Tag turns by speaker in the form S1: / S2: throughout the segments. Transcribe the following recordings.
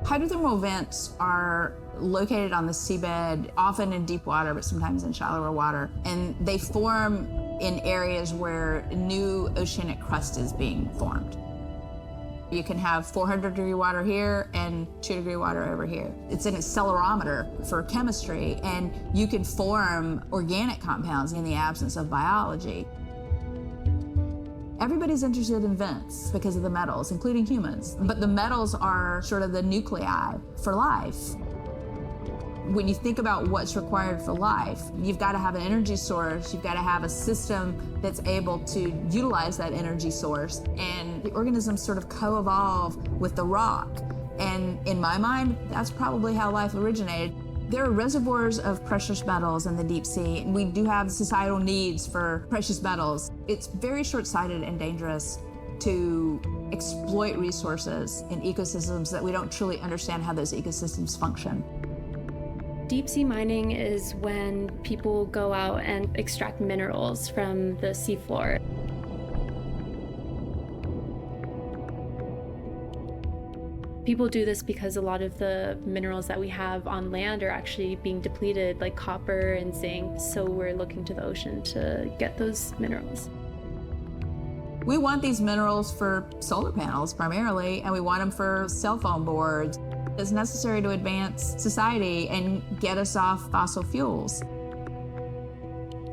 S1: Hydrothermal vents are located on the seabed, often in deep water, but sometimes in shallower water. And they form in areas where new oceanic crust is being formed. You can have 400-degree water here and 2-degree water over here. It's an accelerometer for chemistry, and you can form organic compounds in the absence of biology. Everybody's interested in vents because of the metals, including humans. But the metals are sort of the nuclei for life. When you think about what's required for life, you've got to have an energy source, you've got to have a system that's able to utilize that energy source, and the organisms sort of co-evolve with the rock. And in my mind, that's probably how life originated. There are reservoirs of precious metals in the deep sea, and we do have societal needs for precious metals. It's very short-sighted and dangerous to exploit resources in ecosystems that we don't truly understand how those ecosystems function.
S2: Deep sea mining is when people go out and extract minerals from the seafloor. People do this because a lot of the minerals that we have on land are actually being depleted, like copper and zinc, so we're looking to the ocean to get those minerals.
S1: We want these minerals for solar panels primarily, and we want them for cell phone boards. It's necessary to advance society and get us off fossil fuels.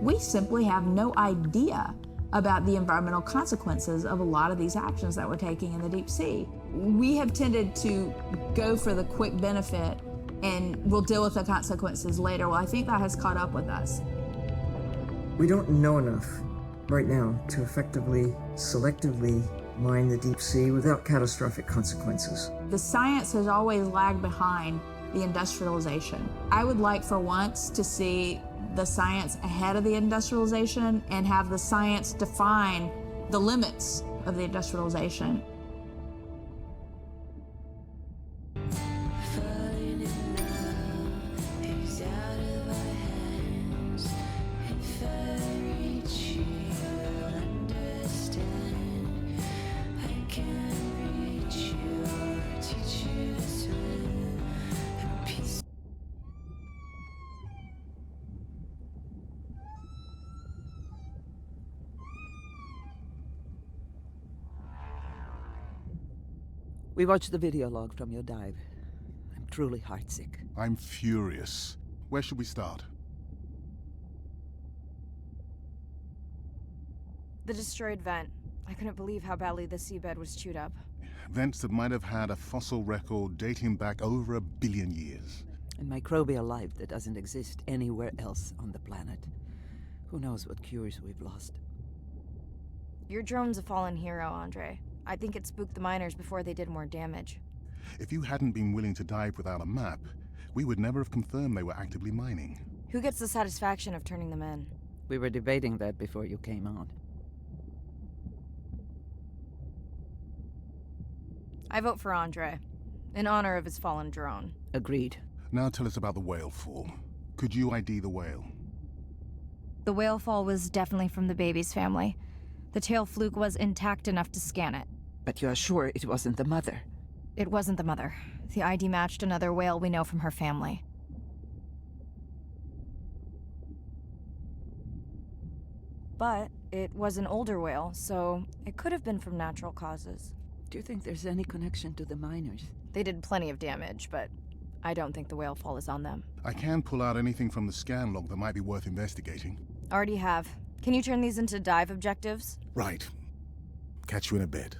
S1: We simply have no idea about the environmental consequences of a lot of these actions that we're taking in the deep sea. We have tended to go for the quick benefit and we'll deal with the consequences later. Well, I think that has caught up with us.
S3: We don't know enough right now to effectively, selectively mine the deep sea without catastrophic consequences.
S1: The science has always lagged behind the industrialization. I would like for once to see the science ahead of the industrialization and have the science define the limits of the industrialization.
S4: We watched the video log from your dive. I'm truly heartsick.
S5: I'm furious. Where should we start?
S6: The destroyed vent. I couldn't believe how badly the seabed was chewed up.
S5: Vents that might have had a fossil record dating back over 1 billion years.
S4: And microbial life that doesn't exist anywhere else on the planet. Who knows what cures we've lost.
S6: Your drone's a fallen hero, Andre. I think it spooked the miners before they did more damage.
S5: If you hadn't been willing to dive without a map, we would never have confirmed they were actively mining.
S6: Who gets the satisfaction of turning them in?
S4: We were debating that before you came on.
S6: I vote for Andre, in honor of his fallen drone.
S4: Agreed.
S5: Now tell us about the whale fall. Could you ID the whale?
S6: The whale fall was definitely from the baby's family. The tail fluke was intact enough to scan it.
S4: But you are sure it wasn't the mother?
S6: It wasn't the mother. The ID matched another whale we know from her family. But it was an older whale, so it could have been from natural causes.
S4: Do you think there's any connection to the miners?
S6: They did plenty of damage, but I don't think the whale fall is on them.
S5: I can pull out anything from the scan log that might be worth investigating.
S6: Already have. Can you turn these into dive objectives?
S5: Right. Catch you in a bit.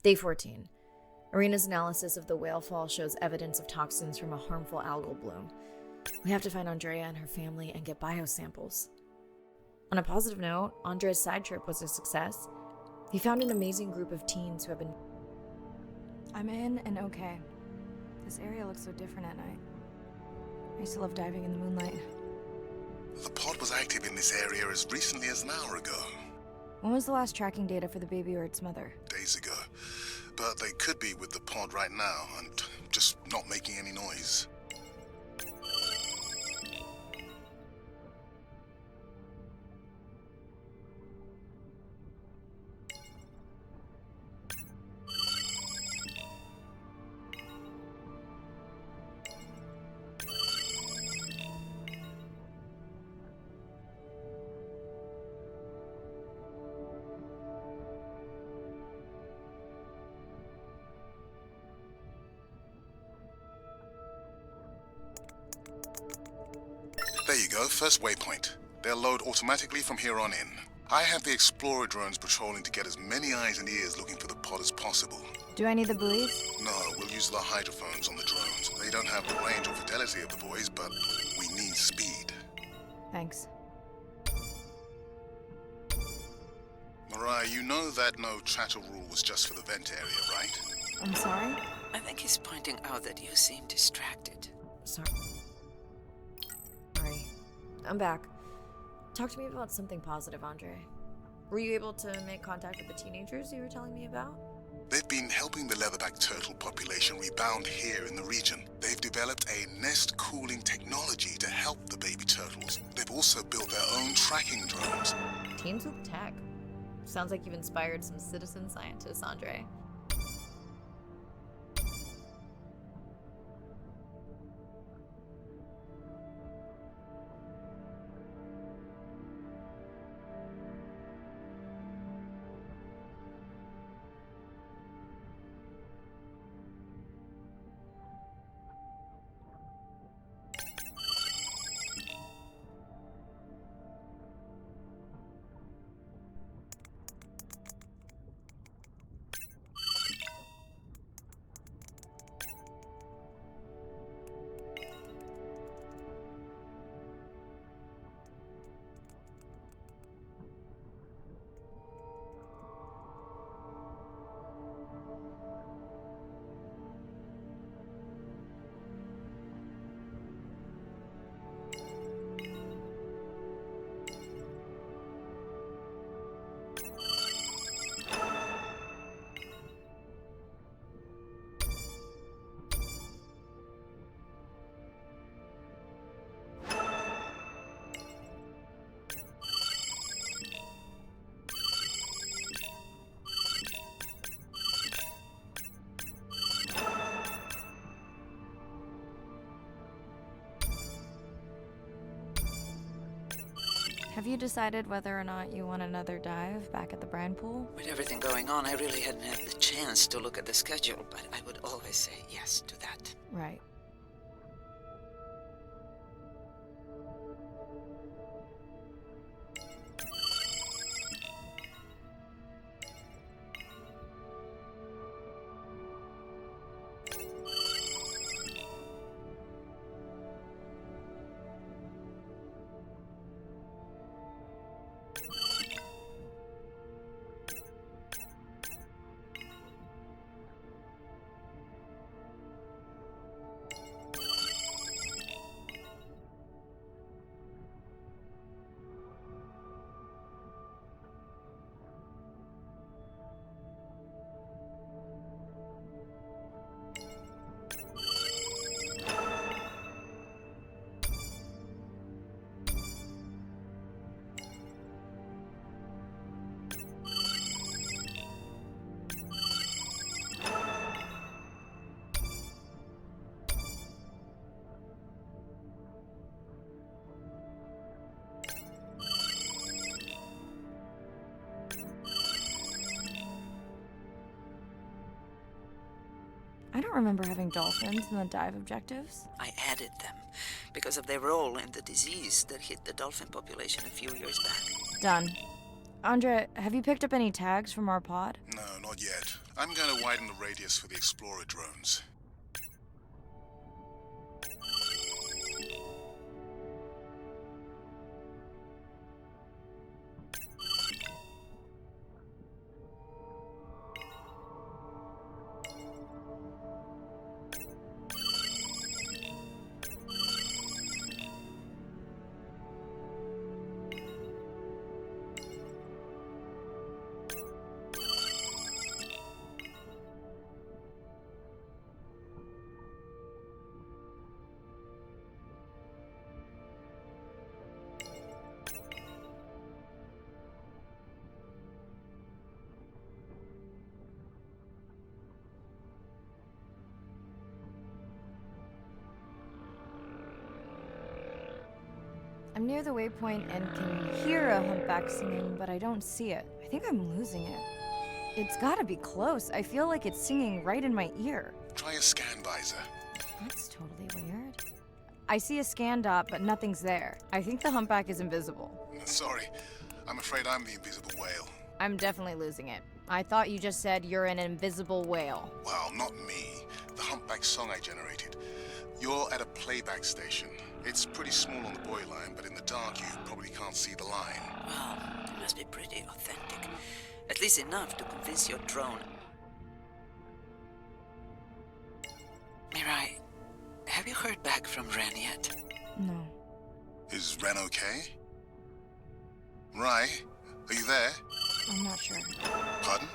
S6: Day 14. Arena's analysis of the whale fall shows evidence of toxins from a harmful algal bloom. We have to find Andrea and her family and get biosamples. On a positive note, Andre's side trip was a success. He found an amazing group of teens who have been... I'm in and okay. This area looks so different at night. I used to love diving in the moonlight.
S5: The pod was active in this area as recently as an hour ago.
S6: When was the last tracking data for the baby or its mother?
S5: Days ago. but they could be with the pod right now and just not making any noise. There you go, first waypoint. They'll load automatically from here on in. I have the Explorer drones patrolling to get as many eyes and ears looking for the pod as possible.
S6: Do I need the buoys?
S5: No, we'll use the hydrophones on the drones. They don't have the range or fidelity of the buoys, but we need speed.
S6: Thanks.
S5: Mariah, you know that no chatter rule was just for the vent area, right?
S6: I'm sorry?
S4: I think he's pointing out that you seem distracted.
S6: Sorry. I'm back. Talk to me about something positive, Andre. Were you able to make contact with the teenagers you were telling me about?
S5: They've been helping the leatherback turtle population rebound here in the region. They've developed a nest cooling technology to help the baby turtles. They've also built their own tracking drones.
S6: Teens with tech. Sounds like you've inspired some citizen scientists, Andre. Have you decided whether or not you want another dive back at the brine pool?
S4: With everything going on, I really hadn't had the chance to look at the schedule, but I would always say yes to that.
S6: Right. I don't remember having dolphins in the dive objectives.
S4: I added them because of their role in the disease that hit the dolphin population a few years back.
S6: Done. Andre, have you picked up any tags from our pod?
S5: No, not yet. I'm going to widen the radius for the Explorer drones.
S6: near the waypoint and can hear a humpback singing, but I don't see it. I think I'm losing it. It's gotta be close. I feel like it's singing right in my ear.
S5: Try a scan visor.
S6: That's totally weird. I see a scan dot, but nothing's there. I think the humpback is invisible.
S5: Sorry, I'm afraid I'm the invisible whale.
S6: I'm definitely losing it. I thought you just said you're an invisible whale.
S5: Well, not me. The humpback song I generated. You're at a playback station. It's pretty small on the buoy line, but in the dark you probably can't see the line.
S4: Wow, it must be pretty authentic. At least enough to convince your drone. Mirai, have you heard back from Ren yet?
S6: No.
S5: Is Ren okay? Rai, are you there?
S6: I'm not sure.
S5: Pardon?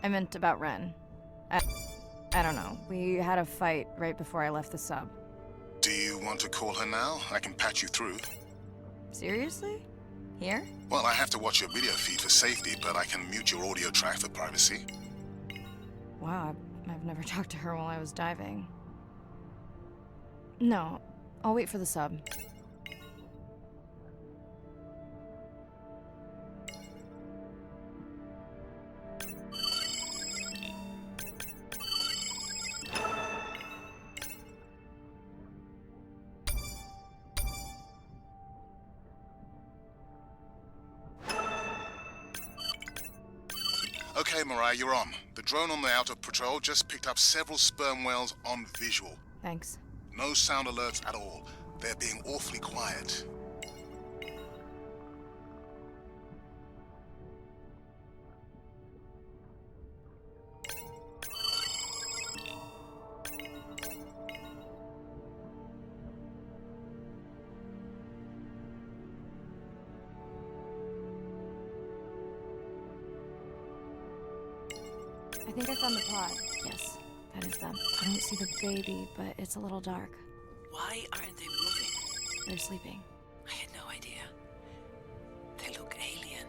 S6: I meant about Ren. I don't know. We had a fight right before I left the sub.
S5: Do you want to call her now? I can patch you through.
S6: Seriously? Here?
S5: Well, I have to watch your video feed for safety, but I can mute your audio track for privacy.
S6: Wow, I've never talked to her while I was diving. No, I'll wait for the sub.
S5: Okay, Mirai, you're on. The drone on the outer patrol just picked up several sperm whales on visual.
S6: Thanks.
S5: No sound alerts at all. They're being awfully quiet.
S6: I think I found the pod. Yes, that is them. I don't see the baby, but it's a little dark.
S4: Why aren't they moving?
S6: They're sleeping.
S4: I had no idea. They look alien,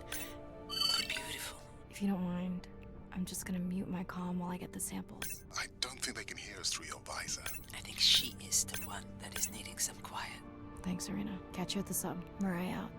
S4: but beautiful.
S6: If you don't mind, I'm just gonna mute my comm while I get the samples.
S5: I don't think they can hear us through your visor.
S4: I think she is the one that is needing some quiet.
S6: Thanks, Arena. Catch you at the sub. Mirai out.